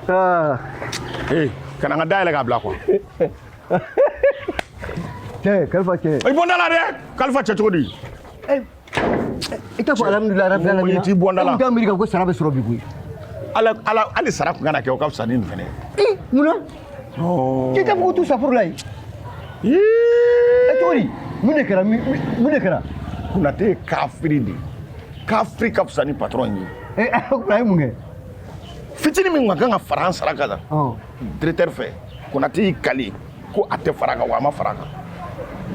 kana nga dayla ga bla ko Kalifa cɛ. I bɔnda la dɛ Kalifa cɛ cogo di I t'a fɔ alhamdulilahi rabbil alamin i t'i bɔnda la i t'a miiri k'a fɔ ko sara bɛ sɔrɔ bi koyi ala hali sara kun kana kɛ o ka fisa ni nin fɛnɛ munna k'i t'a fɔ ko t'u safuru la yen cogo di mun de kɛra Konate ye kafiri de kafiri ka fisa ni patron ye a ye mun kɛ fitini min kan ka fara an sara kan na directeur fɛ Konate y'i kali ko a tɛ fara kan wa a ma fara kan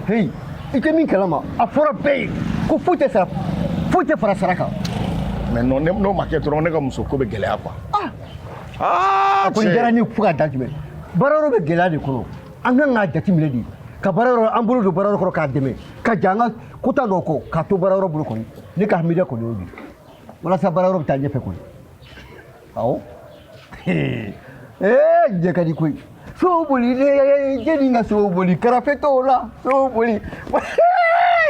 hey i tɛ min kalama a fɔra bɛɛ ye ko foyi tɛ fara sara kan mais non n'o ma kɛ dɔrɔn ne ka muso ko bɛ gɛlɛya quoi a kɔni diyara ne fo ka dan tɛmɛ baara yɔrɔ bɛ gɛlɛya de kɔnɔ an kan k'a jateminɛ de ka baara yɔrɔ an bolo don baara yɔrɔ kɔrɔ k'a dɛmɛ ka ja an ka kota dɔ kɔ k'a to baara yɔrɔ bolo kɔni ne ka hamidiya kɔni y'o de walasa baara yɔrɔ bɛ taa ɲɛfɛ kɔni awɔ jɛ ka di koyi so boli jɛni ka so boli karafe t'o la so boli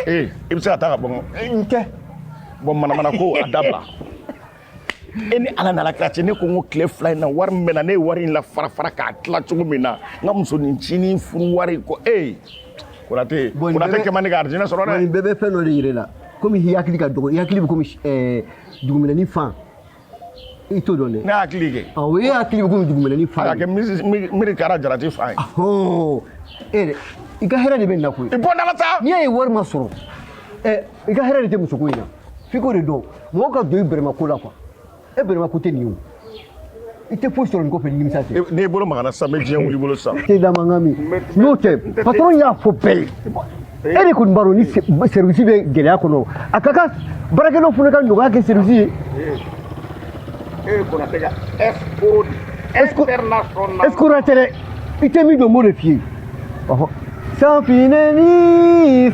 i bɛ se ka taa ka bɔ n tɛ bon manamana ko a dabila e ni ala nana kira cɛ ne ko n ko tile fila in na wari min bɛ na ne ye wari in la fara k'a tila cogo min na n ka musoninncinin furu wari ko Konate kɛ man di ka arijinɛ sɔrɔ dɛ nin bɛɛ bɛ fɛn dɔ de yira i la komi i hakili ka dɔgɔ i hakili bɛ komi duguminɛni fan i t'o dɔn dɛ ne hakili kɛ awɔ e hakili bɛ komi duguminɛni fan a ka kɛ miri kɛra jarati fan ye i ka hɛrɛ de bɛ nin na koyi i bɔ dala sa n'i y'a ye wari ma sɔrɔ i ka hɛrɛ de tɛ musoko in na f'i k'o de dɔn mɔgɔw ka don i bɛrɛma ko la quoi e bɛrɛma ko tɛ nin ye o i tɛ foyi sɔrɔ nin kɔfɛ ni nimisa tɛ n'i bolo magana sisan n bɛ diɲɛ wuli bolo sisan tɛ da mankan min n'o tɛ patron y'a fɔ bɛɛ ye e de kɔni b'a dɔn ni service bɛ gɛlɛya kɔnɔ a ka kan baarakɛlaw fana ka nɔgɔya kɛ service ye Konate ka escroc tɛ dɛ i tɛ min dɔn n b'o de f'i ye sanfinɛni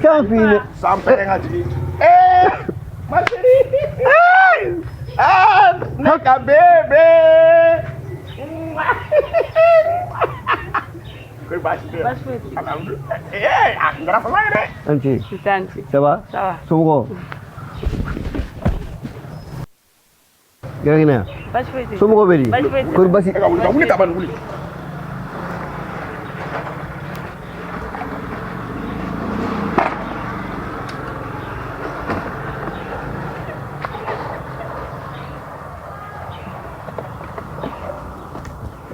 sanpɛrɛn ka jigin ma chérie ne ka bébé ko baasi tɛ a kun kɛra fama ye dɛ Anti, ça va? Ça va. Somɔgɔw? Gɛrɛgɛnɛ yan? Baasi foyi tɛ yen. Somɔgɔw bɛ di? Baasi foyi tɛ yen. Kɔri basi? ka wuli ta ban wuli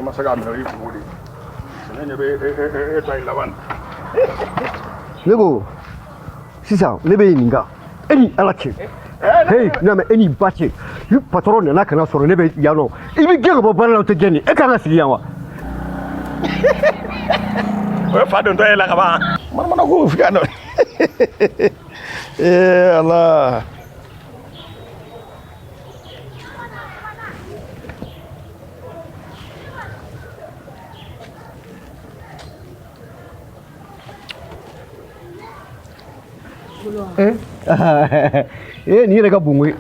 ma se ka minɛ i kun de ne ɲɛ bɛ e ta in laban Ne ko sisan ne bɛ ɲininka e ni Ala cɛ hey n'a mɛn e ni ba cɛ ni patron nana ka na sɔrɔ ne bɛ yan nɔ i bɛ gɛn ka bɔ baara la o tɛ gɛn ni e kan ka sigi yan wa? o ye fa dontɔ ye la ka ban manamana ko fi yan nɔ Ala nin yɛrɛ ka bon koyi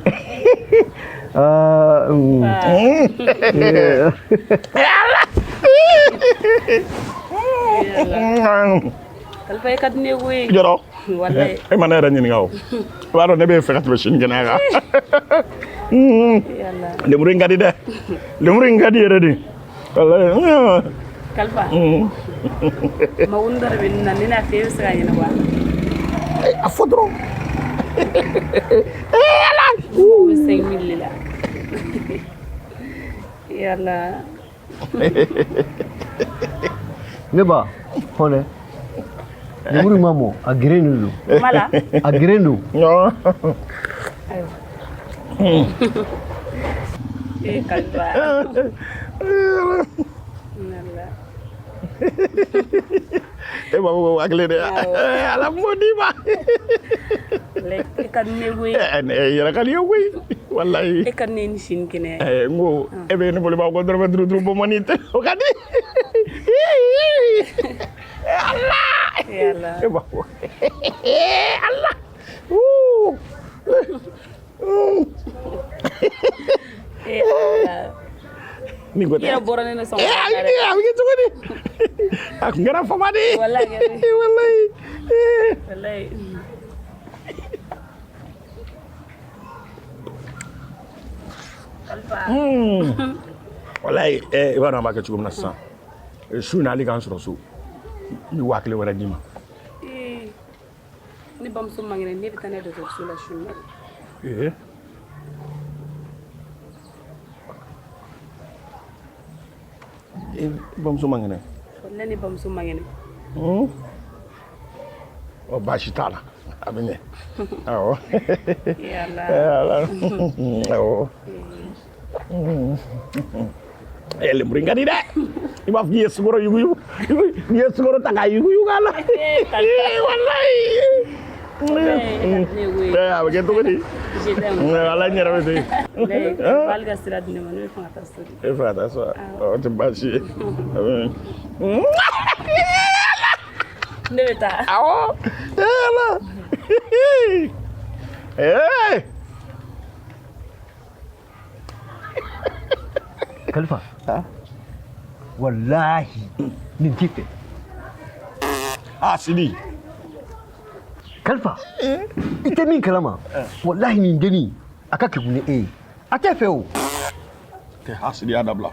Kalifa e ka di ne ye koyi jɔrɔ walayi e ma ne yɛrɛ ɲininka o i b'a dɔn ne b'e fɛ ka tɛmɛ sini kɛnɛya kan lemuru in ka di dɛ lemuru in ka di yɛrɛ de walayi Kalifa ma wuni dɔ de bɛ nin na ne n'a fɛ e bɛ se ka ɲɛnabɔ a fɔ dɔrɔn ala o bɛ 5 000 de la yala ne ba hɔn dɛ lemuru ma mɔ a geren de don mala a geren don Kalifa e ma ko hakili de ala modi ma e ka di ne ye koyi yɛrɛ ka di ye koyi walayi e ka di ne ye ni sini kɛnɛ n ko e bɛ ne bolo b'a ko dɔrɔmɛ duuru bɔ mɔni tɛ o ka di ala yala e b'a fɔ ala ni ko tɛ yɛrɛ bɔra ne na sɔn a bɛ kɛ cogo di a kun kɛra fama de ye walayi walayi Kalifa Wallahi i b'a dɔn an b'a kɛ cogo min na sisan su in na hali k'an sɔrɔ so n bɛ 1000 wɛrɛ d'i ma. Ne bamuso man kɛnɛ ne bɛ taa n'a ye dɔgɔtɔrɔso la su in na. bamuso man kɛnɛ. Ne ni bamuso man kɛnɛ. Ɔ baasi t'a la a bɛ ɲɛ. awɔ. awɔ. lemuru in ka di dɛ i b'a fɔ k'i ye sukaro yuguyugu n'i ye sukaro ta k'a yuguyugu a la walayi a bɛ kɛ cogo di ala n yɛrɛ bɛ to yen hali ka sira di ne ma ne bɛ fɛ ka taa so e fɛ ka taa so o tɛ baasi ye ne bɛ taa awɔ Khalifa wallahi nin ti fɛ Sidi Khalifa i tɛ min kalama wallahi nin deni a ka kɛgun ni e ye a tɛ fɛ o Sidi y'a dabila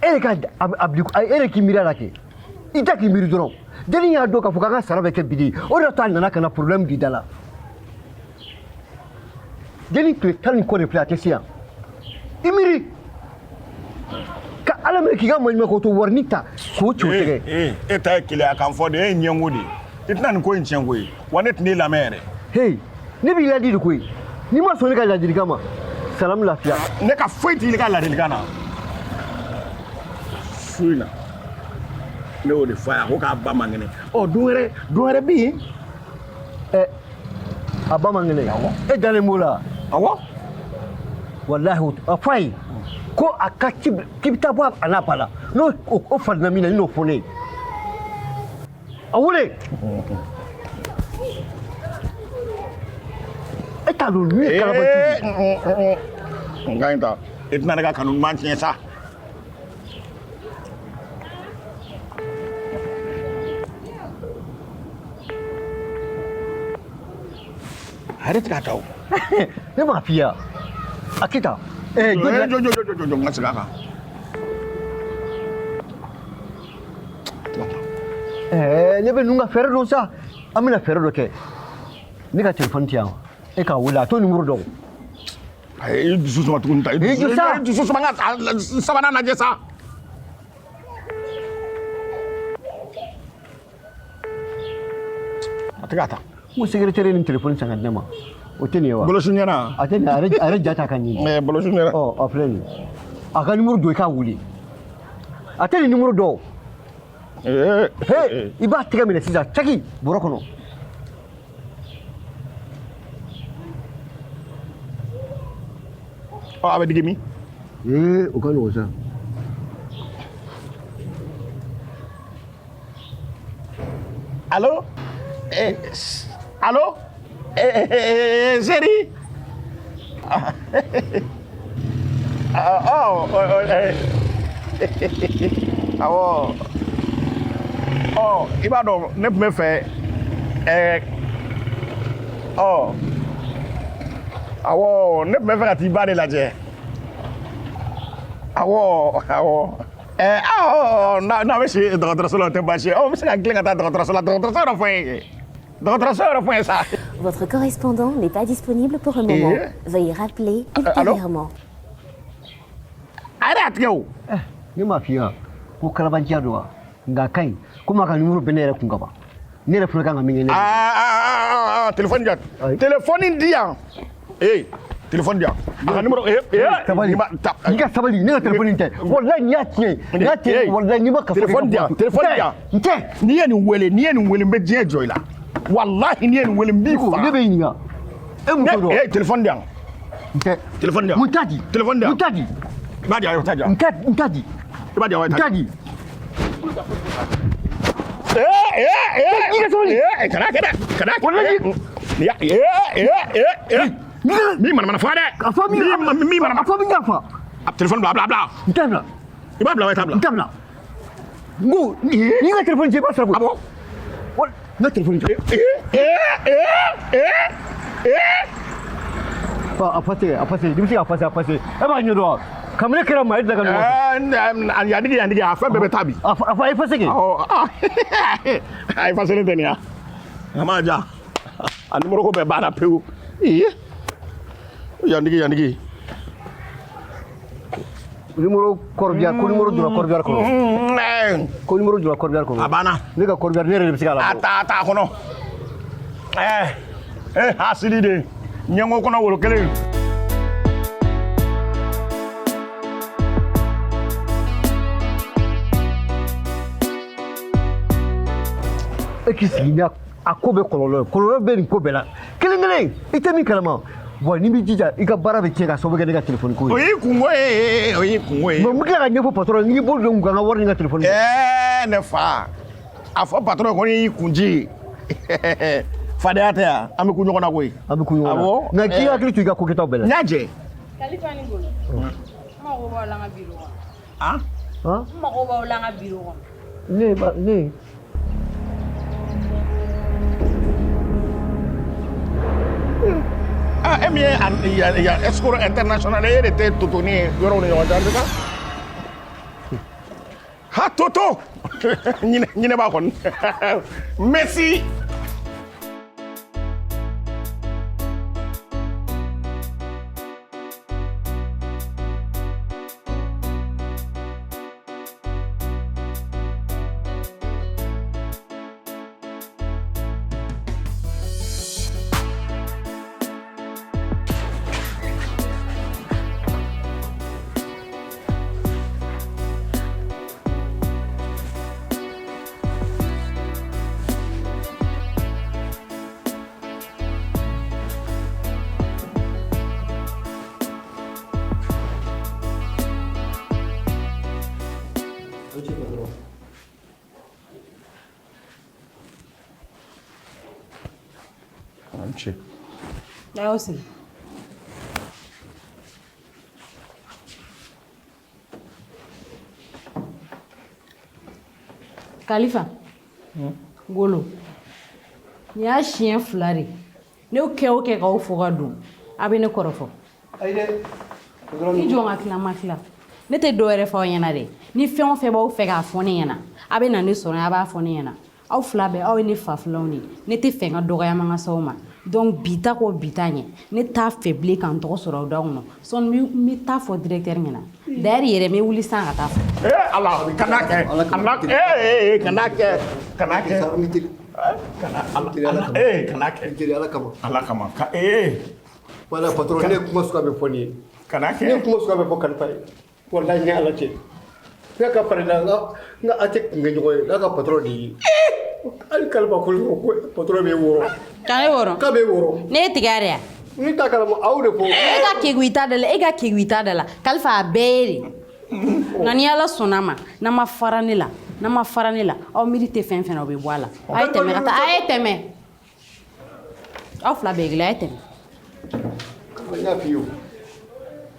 e yɛrɛ k'i miiri a la kɛ i tɛ k'i miiri dɔrɔn deni y'a dɔn k'a fɔ k'an ka sara bɛ kɛ bidi o de y'a to a nana ka na problème di da la deni tile 10 ni kɔ de filɛ a tɛ se yan i miiri ka ala minɛ k'i ka maɲumanko to warini ta k'o cɛ o tɛgɛ e ta ye keleya kan fɔ de e ye ɲɛngo de i tɛna nin ko in tiɲɛ ko ye wa ne tɛ n'e lamɛn yɛrɛ hey ne b'i ladi de koyi n'i ma sɔn ne ka ladilikan ma salamu lafiya ne ka foyi t'i ka ladilikan na su in na ne y'o de fɔ a ye a ko k'a ba man kɛnɛ don wɛrɛ bɛ yen a ba man kɛnɛ e dalen b'o la awɔ wallahi a fɔ a ye ko a ka k'i bɛ taa bɔ a n'a ba la n'o falenna min na i n'o fɔ ne ye a wele e t'a dɔn min ye kalabanciya nka in ta i tɛna ne ka kanu ɲuman tiɲɛ sa a yɛrɛ tɛ k'a ta o ne m'a f'i ye a kita jɔ n ka segin a kan ne bɛ ninnu ka fɛɛrɛ dɔn sa an bɛna fɛɛrɛ dɔ kɛ ne ka telefɔni tɛ yan e k'a wele a t'o numéro dɔn i dusu suma tuguni ta i dusu suma n ka sabanan lajɛ sa a tɛ k'a ta n ko secrétaire ni telefɔni san ka di ne ma o tɛ nin ye wa bolosu ɲɛna a tɛ nin a yɛrɛ ja ta ka ɲini bolosu ɲɛna a filɛ nin a ka numéro dɔn i k'a wele a tɛ nin numéro dɔn i b'a tɛgɛ minɛ sisan caki bɔrɔ kɔnɔ a bɛ digi min o ka nɔgɔn sa allo allo chérie awɔ i b'a dɔn ne tun bɛ fɛ awɔ ne tun bɛ fɛ ka t'i ba de lajɛ awɔ n'a bɛ si dɔgɔtɔrɔso la o tɛ baasi ye n bɛ se ka tilen ka taa dɔgɔtɔrɔso la dɔgɔtɔrɔso yɛrɛ fɔ n ye sa. Votre correspondant n'est pas disponible pour le moment. Veuillez rappeler ultérieurement. a yɛrɛ y'a tigɛ o. ne m'a f'i ye ko kalabanciya don wa nka a ka ɲi komi a ka numéro bɛ ne yɛrɛ kun ka ban ne yɛrɛ fana kan ka min kɛ ne téléphone di yan téléphone di yan téléphone di yan a ka numéro sabali i ka sabali ne ka téléphone tɛ walayi n'i y'a tiɲɛ n'i y'a tiɲɛ walayi n'i ma kaso téléphone di yan n tɛ n'i ye nin wele n bɛ diɲɛ jɔ i la walahi n'i ye nin wele n b'i faga ne bɛ ɲininka e muso dɔn téléphone di yan n tɛ téléphone di yan mun t'a di téléphone di yan mun t'a di i b'a di yan o t'a di yan n t'a di i b'a di yan o n t'a di kana kɛ dɛ min manamana fa dɛ a fɔ min a fɔ min ka fa téléphone bila n t'a bila i b'a bila wa i t'a bila n t'a bila n ko n'i ka téléphone cɛ i b'a sara ko n ka téléphone cɛ a passé i bɛ se ka passé e b'a ɲɛ dɔn wa kamne kira mai daga no yanigi a fa bebe tabi afa ai fasike ai fa sele tenia ama ja ani moro ko be bana peu yanigi numéro corbière ko numéro dura corbière ko numéro dura corbière ko abana ne ka corbière ne bisigala ata kono hasili de nyango kono wolo kele ekisinya akobe kololo be ni kobela kelengele itemi kalama bon ni mi jija ika bara be cega so be ga telephone ko oyi kungo mo mu ga nyefo patron ni bo do nganga wor ni ga telephone ne fa afo patron ko ni kunji fadata ya ami kunyo kona ko abo na ki akili tu ga ko keta bela nyaje Khalifa ni golo ma go ba la nga biro ah ma go ba la nga biro ne emi ya escort international était tutuni yoro ni wajanda ka ha toto nyine ba kon Messi Anche. Ya aussi. Khalifa. Golo. Ni a chien flari. Ne o ke ka o fo ga dun. Abi ne korofo. ayde Ni jonga makla. Ne te do ere fa nyana de. Ni fe on fe ba o fe ga fo ne nyana. Abi na ne so na ba fo ne nyana. Aw fila bɛ aw ye ne fa filaw ni ne tɛ fɛ ka dɔgɔyama ka s'aw ma donc bita ko bita ɲɛ ne t'a fɛ bilen ka n tɔgɔ sɔrɔ aw da kɔnɔ sɔni n bɛ taa fɔ directeur ɲɛna d'ailleurs yɛrɛ n bɛ wuli sisan ka taa fɔ. Allah kana kɛ Allah kama wala patron ne kuma suka be foni kana kɛ ne kuma suka be fo Khalifa wallahi ne ala ce ne ka parela nga ate nga jogo la ka patron di al kalba ko patron be woro Kane woro ka be woro ne tigare ya ni ta kala mo awde fo e ka keguita dala Khalifa beri nani ala sonama na ma farani la aw miri tɛ fɛn fɛn na o bɛ bɔ a la a ye tɛmɛ ka taa a ye tɛmɛ aw fila bɛɛ gila a ye tɛmɛ na fiyo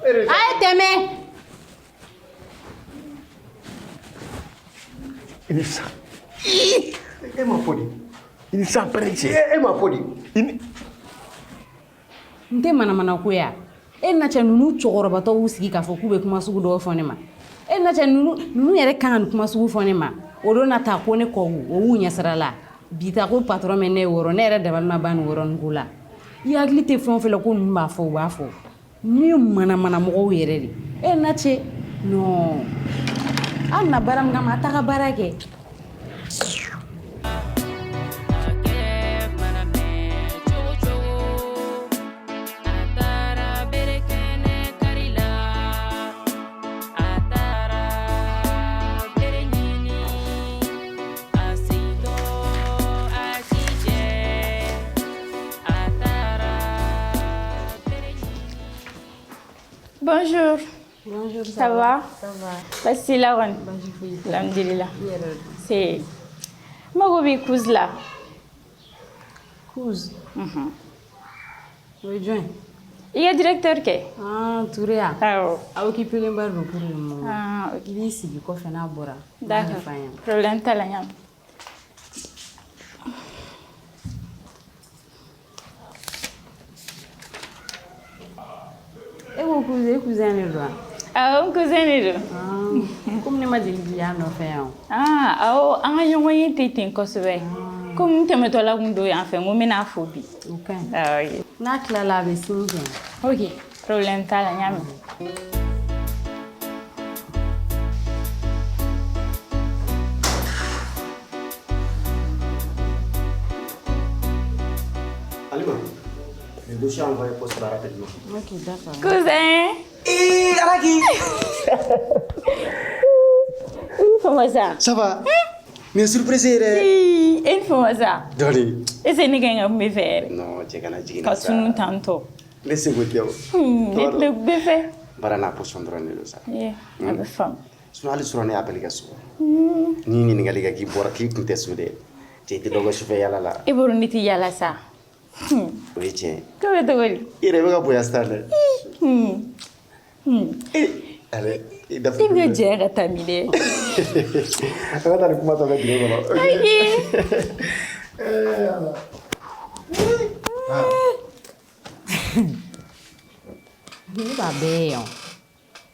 a ye tɛmɛ Inisa e ma fodi Inisa perece e ma fodi n tɛ manamana ko ya e na cɛ nunu cɛkɔrɔbatɔ y'u sigi k'a fɔ k'u bɛ kuma sugu dɔw fɔ ne ma e na cɛ nunu yɛrɛ kan ka nin kuma sugu fɔ ne ma o don na taa ko ne kɔgu o y'u ɲɛsira la bi ta ko patron mɛ ne wɔrɔ ne yɛrɛ dabali ma ban nin wɔrɔnin ko la i hakili tɛ fɛn o fɛn la ko ninnu b'a fɔ u b'a fɔ ni ye manamana mɔgɔw yɛrɛ de e na cɛ non hali na baara min kama a taga baara kɛ Bonjour. Bonjour, Ça va? Ça va. Voici la ronde. Alhamdulillah. C'est Magobi Kouz là. Kouz. Oui, joint. Il y a directeur qui? Ah, Touréa. Ah, oh. A occupé le bar pour le moment. Ah, ok. Il est ici, il fait un bora. D'accord. Problème talent. Et vous cousin le droit. Ah, un cousin de don. Comme ne ma deli k'i y'a nɔfɛ yan o. Awɔ, an ka ɲɔgɔn ye tɛ ten kosɛbɛ. Comme n tɛmɛtɔla kun don yan fɛ, n ko n bɛna fo bi. O ka ɲi. Ok. N'a tilala a bɛ sin kɛ. Ok, problème t'a la, n y'a mɛn. Alima, le dossier envoyé poste rapidement. Ok, d'accord. Cousin! Hé, Araki! Comment ça? Ça va? Mais surprise, Ih, une fois ça. Doni. Et c'est une gang me faire. Non, tu kana jigin Quand tu nous tantôt. Laissez goûter. Le bébé. Barana poisson drone le sa. Yeah, avec femme. Sono ali surone appel gaso. Ni ni ngali ga ki bora ki kunte sude. Te te dogo chauffeur yala la. Et pour nous dire là ça. Oui, tiens. Comment tu veux? Ire ga boya stale. Allez, il dafa. Il veut dire à ta mine. Aga tani kuma to ga dire bolo. Ne b'a bɛɛ yan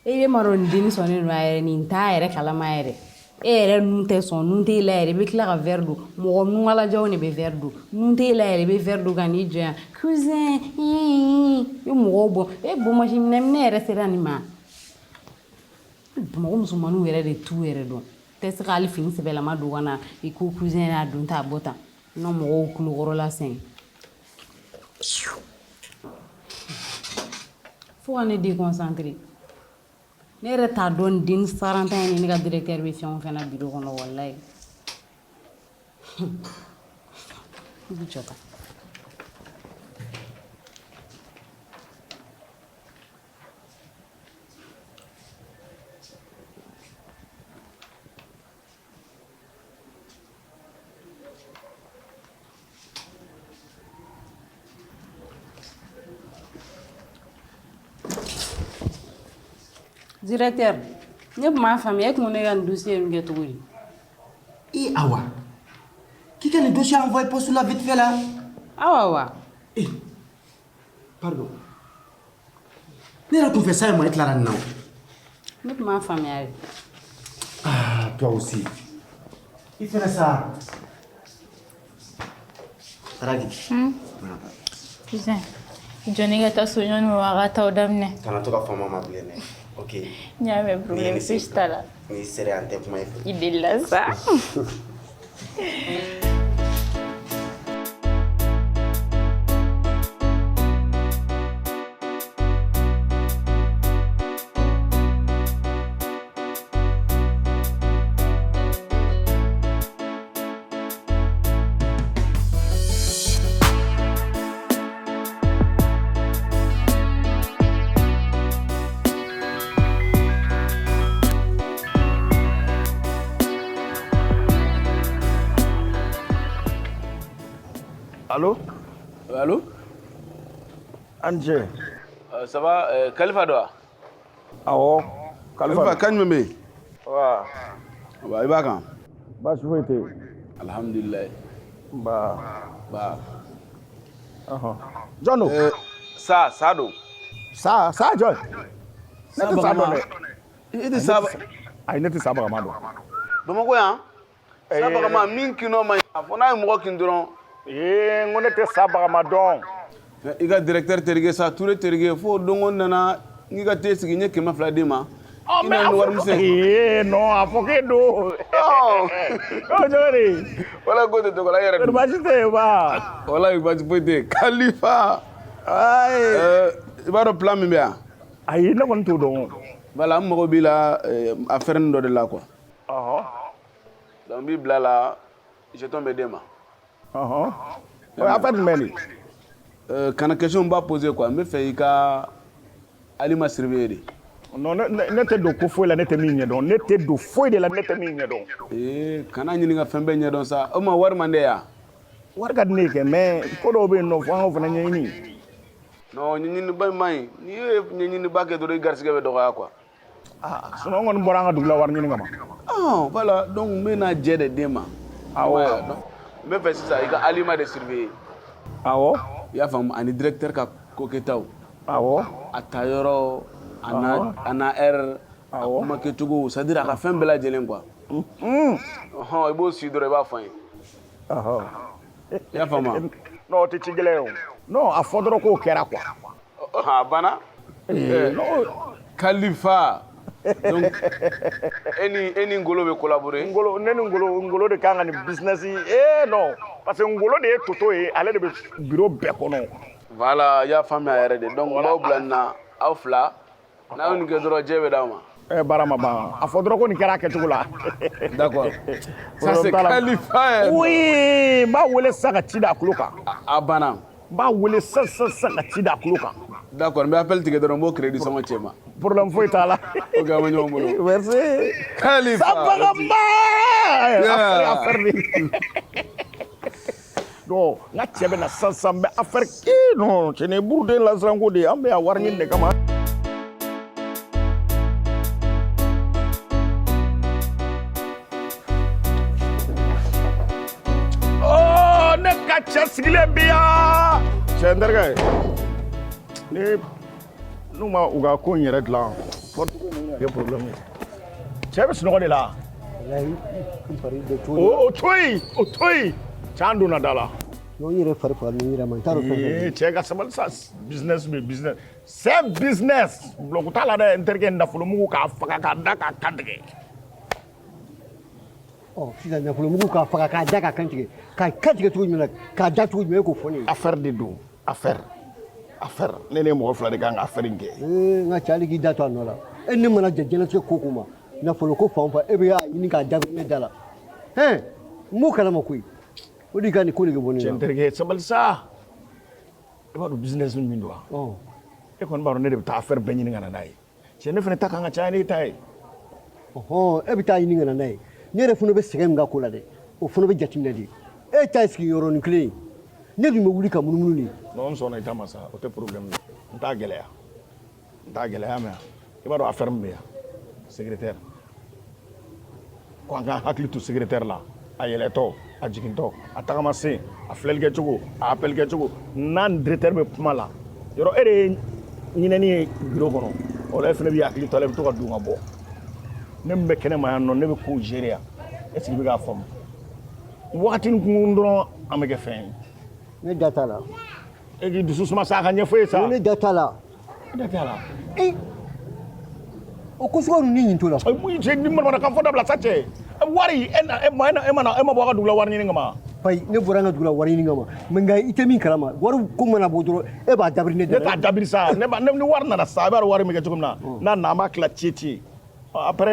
e bɛ ma dɔn nin denmisɛnnin ninnu a yɛrɛ nin t'a yɛrɛ kalama yɛrɛ e yɛrɛ nun tɛ sɔn nun tɛ la yɛrɛ i bɛ tila ka verre don mɔgɔ nungalajanw de bɛ verre don nun tɛ la yɛrɛ i bɛ verre don ka n'i jɔ yan cousin i bɛ mɔgɔw bɔ e bɔnmasi minɛ yɛrɛ sera nin ma mɔgɔ musomaninw yɛrɛ de t'u yɛrɛ dɔn tɛ se ka hali fini sɛbɛlama don ka na i ko cousin y'a don ta bɔ tan n'o mɔgɔw kulokɔrɔla sɛgɛn fo ka ne déconcentré ne yɛrɛ t'a dɔn den sarantan ye ni ne ka directeur bɛ fɛn o fɛn na bureau kɔnɔ walayi i bɛ jɔ tan directeur ne tun m'a faamuya e tun ko ne ka nin dossier ninnu kɛ cogo di Et Awa. Qui a le dossier envoyé poste la vite fait là? awa wa Eh, pardon. Ne yɛrɛ tun fɛ ça ye moi Clara non. ne tun m'a faamuya de Ah, toi aussi. Il fait ça. Aragi. Cousin. Johnny ka taa so ɲɔgɔn ma a ka taa o daminɛ. Kana to ka fama ma bilen dɛ. Ok. N y'a mɛn problème fosi t'a la. Ni sere an tɛ kuma i fɛ. I delila sa. Allô? Allô? Anje. Ça va? Khalifa doa? Awɔ. Khalifa kañ me be? Wa. Ba i b'a kan? Baasi foyi tɛ yen. Alhamdulillah. Ba. Ba. Jɔn don? Sa don. Sa jɔn? Ne tɛ sa dɔn dɛ. I tɛ sa Ayi ne tɛ sa bagama dɔn. Bamakɔ yan? Sa bagama min kinɔ ma ɲi. A fɔ n'a ye mɔgɔ kin dɔrɔn. N ko ne tɛ sa bagama dɔn. I ka directeur terikɛ sa Ture terikɛ fo don ko nana n k'i ka te sigi n ye 200 d'i ma. I nana ni warimisɛn. Non a fɔ k'e don. Cogo di? Wala ko tɛ dɔgɔla yɛrɛ don. Baasi tɛ yen ba. Wala baasi foyi tɛ yen. Khalifa. I b'a dɔn plan min bɛ yan? Ayi ne kɔni t'o dɔn. Voilà n mago b'i la affaire dɔ de la quoi. Donc n b'i bila la jeton bɛ d'e ma. Affaire jumɛn de? Kana question b'a poser quoi n bɛ fɛ i ka Alima surveiller de. Non ne tɛ don ko foyi la ne tɛ min ɲɛdɔn ne tɛ don foyi de la ne tɛ min ɲɛdɔn. Kana ɲini ka fɛn bɛɛ ɲɛdɔn sa o ma wari man di yan. Wari ka di ne ye kɛ mais ko dɔw bɛ yen nɔ fo an k'o fana ɲɛɲini. Non ɲɛɲiniba in man ɲi n'i ye ɲɛɲiniba kɛ dɔrɔn i garisɛgɛ bɛ dɔgɔya quoi. Sinon n kɔni bɔra an ka dugu la wari ɲini kama. Voilà donc n bɛna jɛ de d'e ma. Awɔ. N bɛ fɛ sisan i ka Alima de surveiller. Awɔ. I y'a faamu ani directeur ka ko kɛtaw. Awɔ. A taa yɔrɔ a n'a air a kuma kɛcogo c'est à dire a ka fɛn bɛɛ lajɛlen quoi i b'o si dɔrɔn i b'a fɔ an ye i y'a faamu non o tɛ ci gɛlɛn o non a fɔ dɔrɔn k'o kɛra quoi a banna Kalifa donc e ni Ngolo bɛ collaborer ne ni Ngolo de kan ka nin business non parce que Ngolo de ye Toto ye ale de bɛ bureau bɛɛ kɔnɔ voilà i y'a faamuya yɛrɛ de donc n b'aw bila nin na aw fila n'a ye nin kɛ dɔrɔn jɛ bɛ d'aw ma baara ma ban a fɔ dɔrɔn ko nin kɛra a kɛcogo la d'accord ça c'est Kalifa oui n b'a wele sisan ka ci da a tulo kan a banna n b'a wele sisan ka ci da a tulo kan d'accord n bɛ appel tigɛ dɔrɔn n b'o crédit sɔngɔ cɛ ma problème foyi t'a la ok an bɛ ɲɔgɔn bolo merci Kalifa Sabagamba affaire de non n ka cɛ bɛ na sisan n bɛ affaire non cɛ nin ye buruden lasiranko de ye an bɛ yan wari ɲini de kama ne ka cɛ sigilen bi yan cɛ n terikɛ n'u ma u ka ko in yɛrɛ dilan fɔcogo ninnu kɛ problème ye cɛ bɛ sunɔgɔ de la o to yen cɛ an donna da la n yɛrɛ fari faga ni n yɛrɛ ma n t'a dɔn fɛn cɛ ka sabali sa business bɛ business c'est business bloc t'a la dɛ n terikɛ nafolomugu k'a faga k'a da k'a kantigɛ sisan nafolomugu k'a faga k'a da k'a kantigɛ k'a kantigɛ cogo jumɛn na k'a da cogo jumɛn e k'o fɔ ne ye affaire de don affaire ne ni mɔgɔ fila de kan ka affaire in kɛ n ka cɛ hali k'i da to a nɔ la e ne mana jɛ diɲɛlatigɛ ko ko ma nafolo ko fan o fan e bɛ y'a ɲini k'a da ne da la n b'o kalama koyi o de ka nin ko de kɛ bɔ ne la cɛ n terikɛ sabali sa i b'a dɔn business min don wa e kɔni b'a dɔn ne de bɛ taa affaire bɛɛ ɲini ka na n'a ye cɛ ne fana ta kan ka caya n'e ta ye e bɛ taa ɲini ka na n'a ye ne yɛrɛ fana bɛ sɛgɛn min ka ko la dɛ o fana bɛ jateminɛ de e ta ye sigi yɔrɔnin kelen ye ne dun bɛ wuli ka munumunu de non n sɔnna i ta ma sa o tɛ problème ye n t'a gɛlɛya mɛ i b'a dɔn affaire min bɛ yan secrétaire ko an ka hakili to secrétaire la a yɛlɛtɔ a jigintɔ a tagamasen a filɛli kɛcogo a appel kɛcogo n'an directeur bɛ kuma la yɔrɔ e de ye ɲinɛni ye bureau kɔnɔ o la e fana b'i hakili to a la i bɛ to ka don ka bɔ ne min bɛ kɛnɛ ma yan nɔ ne bɛ kow gérer yan est ce que i bɛ k'a faamu wagati nin kun dɔrɔn an bɛ kɛ fɛn ye ne da t'a la e k'i dusu suma sa a ka ɲɛfɔ ye sa ne da t'a la o ko sugu ninnu ɲin t'o la cɛ ni manamanakan fɔ dabila sa cɛ wari e ma bɔ a ka dugu la wari ɲini kama payi ne bɔra an ka dugu la wari ɲini kama mɛ nka i tɛ min kalama wari ko mana bɔ dɔrɔn e b'a dabiri ne da la ne t'a dabiri sa ni wari nana sa a b'a dɔn wari min kɛ cogo min na n'a nana an b'a tila ci après